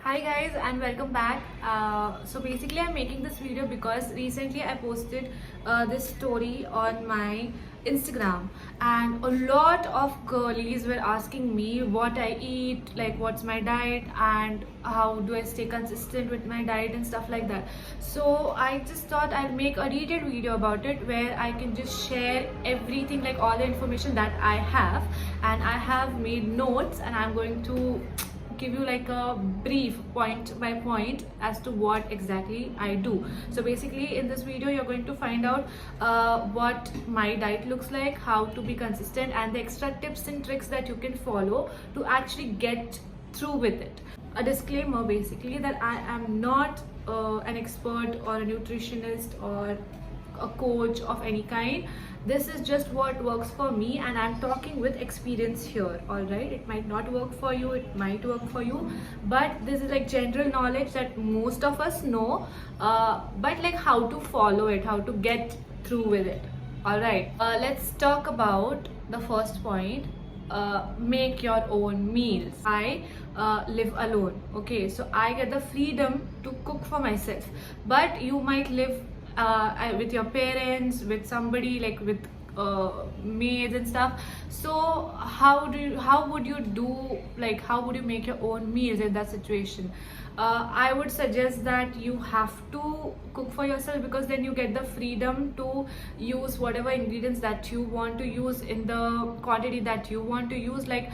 Hi guys and welcome back. So basically I'm making this video because recently I posted this story on my Instagram and a lot of girlies were asking me what I eat, like what's my diet and how do I stay consistent with my diet and stuff like that. So I just thought I'll make a detailed video about it where I can just share everything, like all the information that I have, and I have made notes and I'm going to give you like a brief point by point as to what exactly I do. So basically in this video you're going to find out what my diet looks like, how to be consistent, and the extra tips and tricks that you can follow to actually get through with it. A disclaimer basically that I am not an expert or a nutritionist or a coach of any kind. This is just what works for me and I'm talking with experience here. All right, it might not work for you, it might work for you, but this is like general knowledge that most of us know, but like how to follow it, how to get through with it. All right, let's talk about the first point. Make your own meals. I live alone, okay, so I get the freedom to cook for myself, but you might live with your parents, with somebody, like with maids and stuff. So how would you do, like how would you make your own meals in that situation? I would suggest that you have to cook for yourself, because then you get the freedom to use whatever ingredients that you want to use in the quantity that you want to use. Like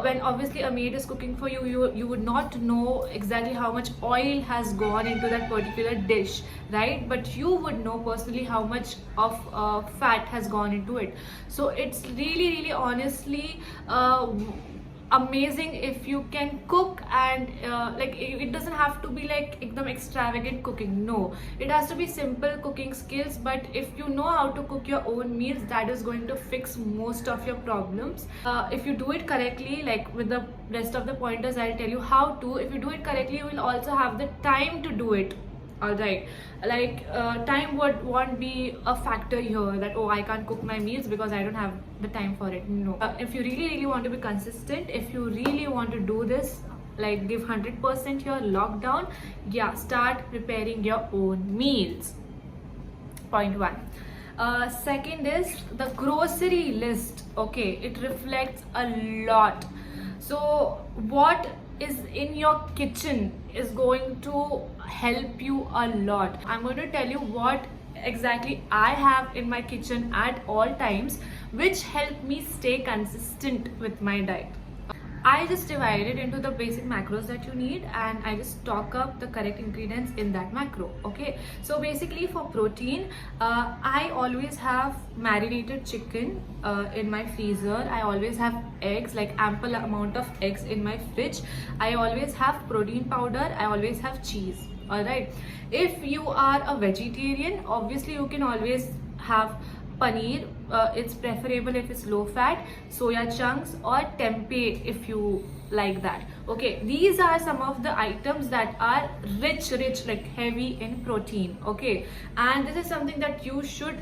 when obviously a maid is cooking for you, you would not know exactly how much oil has gone into that particular dish, right? But you would know personally how much of fat has gone into it. So it's really honestly amazing if you can cook, and like it doesn't have to be like ekdam extravagant cooking. No, it has to be simple cooking skills, but if you know how to cook your own meals, that is going to fix most of your problems. If you do it correctly, like with the rest of the pointers I'll tell you how to, if you do it correctly, you will also have the time to do it. All right, like time won't be a factor here, that oh I can't cook my meals because I don't have the time for it. No, if you really want to be consistent, if you really want to do this, like give 100% your lockdown, yeah, start preparing your own meals. Point one. Second is the grocery list. Okay, it reflects a lot. So what is in your kitchen is going to help you a lot. I'm going to tell you what exactly I have in my kitchen at all times, which help me stay consistent with my diet. I just divide it into the basic macros that you need, and I just stock up the correct ingredients in that macro. Okay, so basically for protein, I always have marinated chicken in my freezer. I always have eggs, like ample amount of eggs in my fridge. I always have protein powder. I always have cheese. All right, if you are a vegetarian, obviously you can always have paneer. It's preferable if it's low fat, soya chunks, or tempeh if you like that. Okay, these are some of the items that are rich, like heavy in protein. Okay, and this is something that you should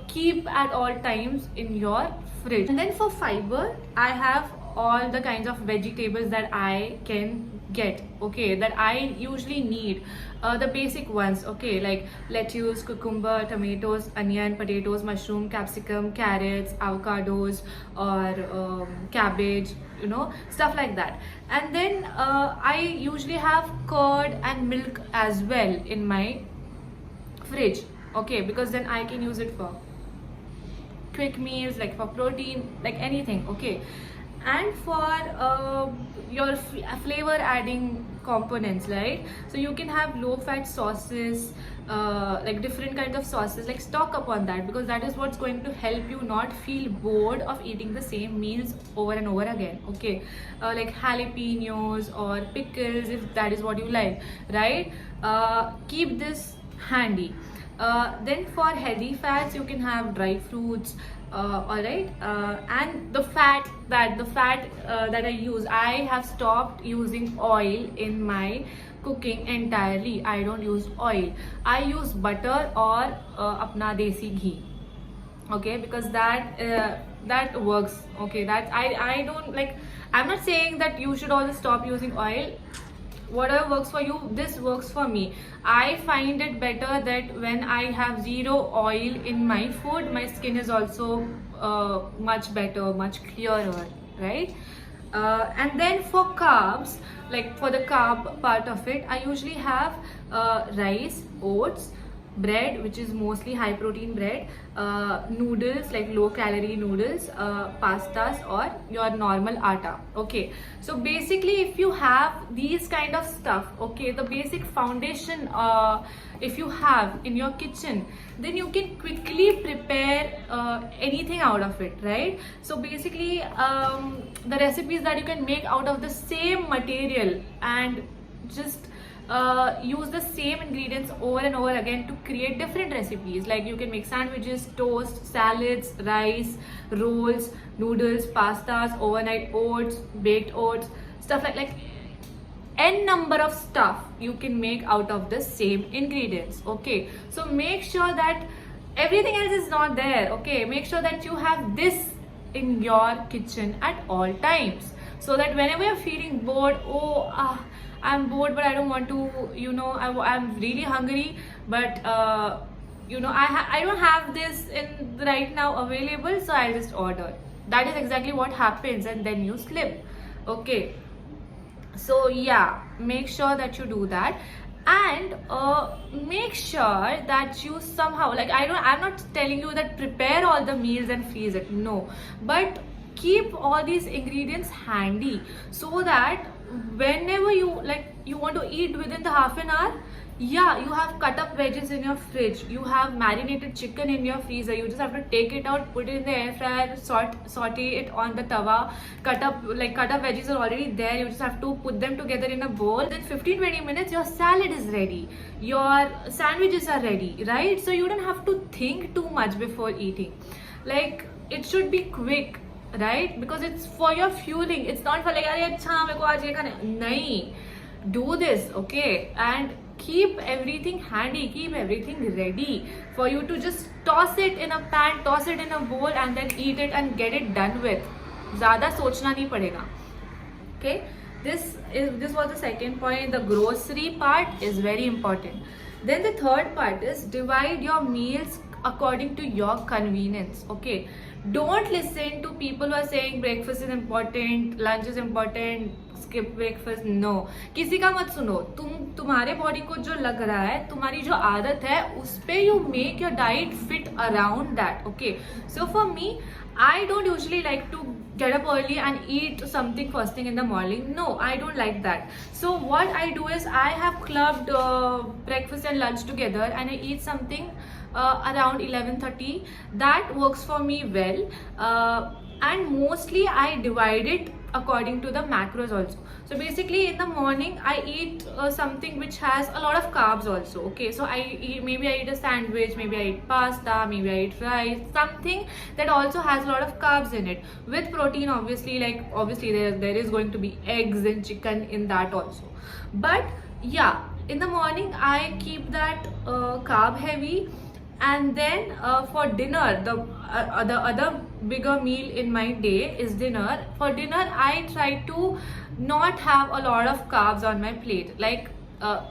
keep at all times in your fridge. And then for fiber, I have all the kinds of vegetables that I can get, okay, that I usually need, the basic ones, okay, like lettuce, cucumber, tomatoes, onion, potatoes, mushroom, capsicum, carrots, avocados, or cabbage, you know, stuff like that. And then I usually have curd and milk as well in my fridge, okay, because then I can use it for quick meals, like for protein, like anything. Okay, and for your flavor adding components, right? So you can have low fat sauces, like different kinds of sauces, like stock up on that, because that is what's going to help you not feel bored of eating the same meals over and over again. Okay, like jalapenos or pickles, if that is what you like, right? Keep this handy. Then for healthy fats, you can have dry fruits. All right, and the fat that I use, I have stopped using oil in my cooking entirely. I don't use oil. I use butter or apna desi ghee. Okay, because that works. Okay, that I don't like. I'm not saying that you should also stop using oil. whatever works for you, this works for me. I find it better that when I have zero oil in my food, my skin is also much better, much clearer, right? And then for carbs, like for the carb part of it, I usually have rice, oats, bread, which is mostly high protein bread, noodles, like low calorie noodles, pastas, or your normal atta. Okay, so basically if you have these kind of stuff, okay, the basic foundation, if you have in your kitchen, then you can quickly prepare anything out of it, right? So basically the recipes that you can make out of the same material and just use the same ingredients over and over again to create different recipes. Like you can make sandwiches, toast, salads, rice, rolls, noodles, pastas, overnight oats, baked oats, stuff like n number of stuff you can make out of the same ingredients. Okay, so make sure that everything else is not there. Okay, make sure that you have this in your kitchen at all times, so that whenever you're feeling bored, I'm bored but I don't want to, I'm really hungry, but I don't have this in right now available, so I'll just order. That is exactly what happens, and then you slip. Okay, so yeah, make sure that you do that. And make sure that you somehow, like, I'm not telling you that prepare all the meals and freeze it, no, but keep all these ingredients handy, so that whenever you want to eat within the half an hour, yeah, you have cut up veggies in your fridge, you have marinated chicken in your freezer, you just have to take it out, put it in the air fryer, saute it on the tawa. Cut up veggies are already there, you just have to put them together in a bowl. Then 15-20 minutes your salad is ready, your sandwiches are ready, right? So you don't have to think too much before eating. Like, it should be quick, right? Because it's for your fueling, it's not for like, nahi. Do this, okay? And keep everything handy, keep everything ready for you to just toss it in a pan, toss it in a bowl, and then eat it and get it done with. Zyada sochna nahi padega. Okay, this was the second point. The grocery part is very important. Then the third part is divide your meals according to your convenience. Okay, don't listen to people who are saying breakfast is important, lunch is important, skip breakfast. No, किसी का मत सुनो. तुम्हारे body को जो लग रहा है, तुम्हारी जो आदत है, उस पे you make your diet fit around that. Okay, so for me, I don't usually like to get up early and eat something first thing in the morning. No, I don't like that. So what I do is I have clubbed breakfast and lunch together, and I eat something around 11:30. That works for me well, and mostly I divide it according to the macros also. So basically in the morning I eat something which has a lot of carbs also. Okay, so maybe I eat a sandwich, maybe I eat pasta, maybe I eat rice, something that also has a lot of carbs in it, with protein. Obviously there is going to be eggs and chicken in that also. But yeah, in the morning I keep that carb heavy. And then for dinner, the other bigger meal in my day is dinner. For dinner, I try to not have a lot of carbs on my plate. Like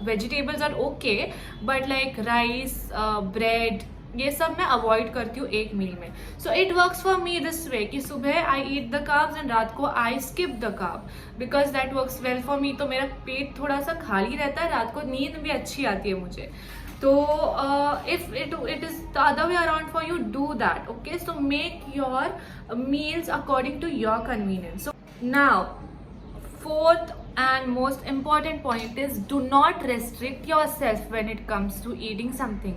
vegetables are okay, but like rice, bread, ये सब मैं avoid करती हूँ एक meal में. So it works for me this way कि सुबह I eat the carbs and रात को I skip the carb, because that works well for me. तो मेरा पेट थोड़ा सा खाली रहता है, रात को नींद भी अच्छी आती है मुझे. So if it is the other way around for you, do that. Okay, so make your meals according to your convenience. So now, fourth and most important point is, do not restrict yourself when it comes to eating something.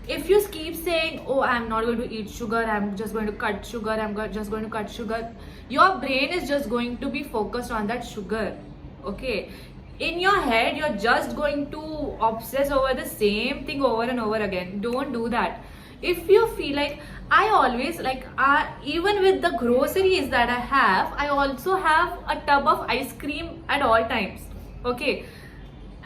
If you keep saying, oh, I'm not going to eat sugar, I'm just going to cut sugar, just going to cut sugar, your brain is just going to be focused on that sugar. Okay, in your head you're just going to obsess over the same thing over and over again. Don't do that. If you feel like, I always like, even with the groceries that I have, I also have a tub of ice cream at all times. Okay,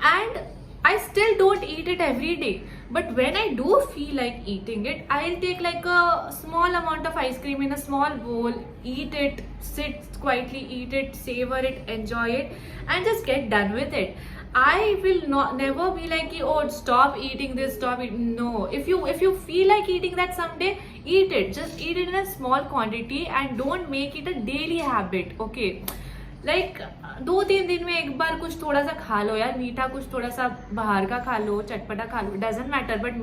and I still don't eat it every day, but when I do feel like eating it, I'll take like a small amount of ice cream in a small bowl, eat it, sit quietly, eat it, savor it, enjoy it, and just get done with it. I will not never be like, oh, stop eating this, stop eating. No, if you feel like eating that someday, eat it. Just eat it in a small quantity and don't make it a daily habit. Okay, like 2-3 दिन में एक बार कुछ थोड़ा सा खा लो यार, मीठा कुछ थोड़ा सा बाहर का खा लो, चटपटा खा लो, doesn't matter, but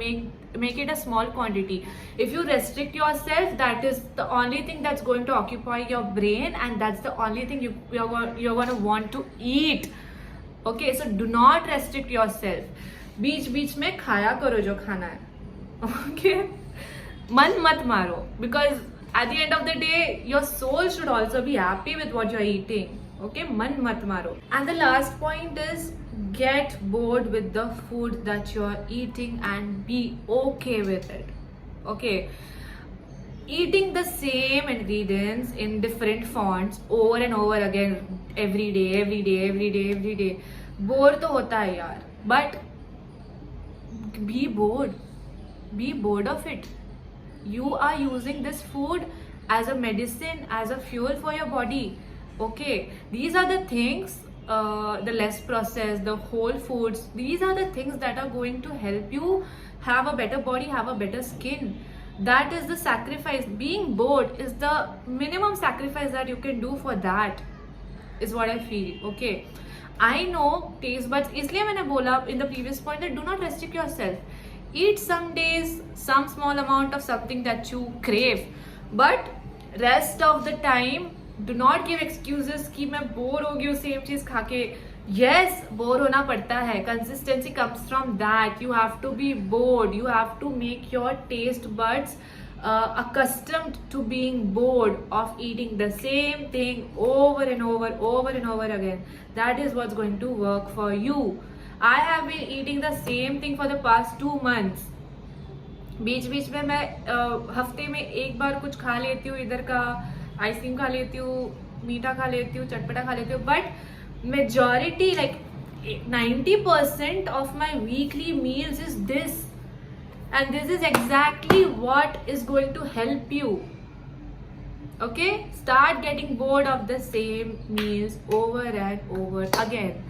make it a small quantity. If you restrict your self, that is the only thing that's going to occupy your brain and that's the only thing you gonna want to eat. Okay, so do not restrict your self. बीच बीच में खाया करो जो खाना है. Okay, मन मत मारो, because at the end of the day your soul should also be happy with what you're eating. Okay, man mat maro. And the last point is, get bored with the food that you're eating and be okay with it. Okay, eating the same ingredients in different fonts over and over again every day, bore to hota hai yaar, but be bored of it. You are using this food as a medicine, as a fuel for your body. Okay, these are the things, the less processed, the whole foods, these are the things that are going to help you have a better body, have a better skin. That is the sacrifice. Being bored is the minimum sacrifice that you can do for that, is what I feel. Okay, I know taste buds, इसलिए मैंने बोला in the previous point that do not restrict yourself. Eat some days some small amount of something that you crave, but rest of the time do not give excuses कि मैं bore हो गई हूँ same चीज खा के. Yes, bore होना पड़ता है. Consistency comes from that. You have to be bored. You have to make your taste buds accustomed to being bored of eating the same thing over and over again. That is what's going to work for you. I have been eating the same thing for the past 2 months. बीच बीच में मैं हफ्ते में एक बार कुछ खा लेती हूँ, इधर का आइसक्रीम खा लेती हूँ, मीठा खा लेती हूँ, चटपटा खा लेती हूँ, but majority like 90% of my weekly meals is this, and this is exactly what is going to help you. Okay, start getting bored of the same meals over and over again.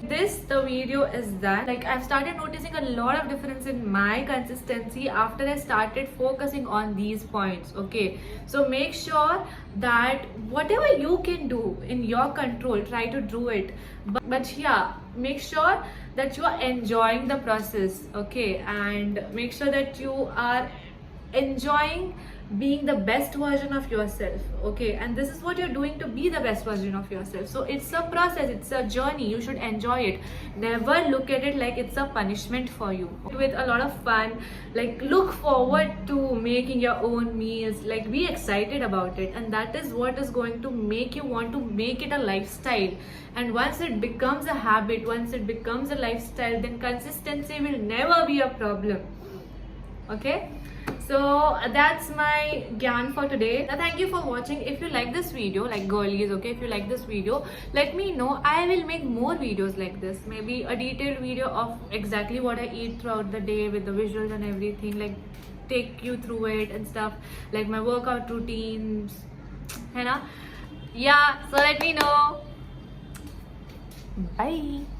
The video is done. Like, I've started noticing a lot of difference in my consistency after I started focusing on these points. Okay, so make sure that whatever you can do in your control, try to do it, but yeah, make sure that you are enjoying the process. Okay, and make sure that you are enjoying being the best version of yourself. Okay, and this is what you're doing to be the best version of yourself. So it's a process, it's a journey. You should enjoy it. Never look at it like it's a punishment for you. With a lot of fun, like look forward to making your own meals, like be excited about it, and that is what is going to make you want to make it a lifestyle. And once it becomes a habit, once it becomes a lifestyle, then consistency will never be a problem. Okay, so that's my gyan for today. Now, thank you for watching. If you like this video, like girlies, okay, if you like this video, let me know. I will make more videos like this, maybe a detailed video of exactly what I eat throughout the day with the visuals and everything, like take you through it and stuff, like my workout routines, है ना? Yeah, so let me know. Bye.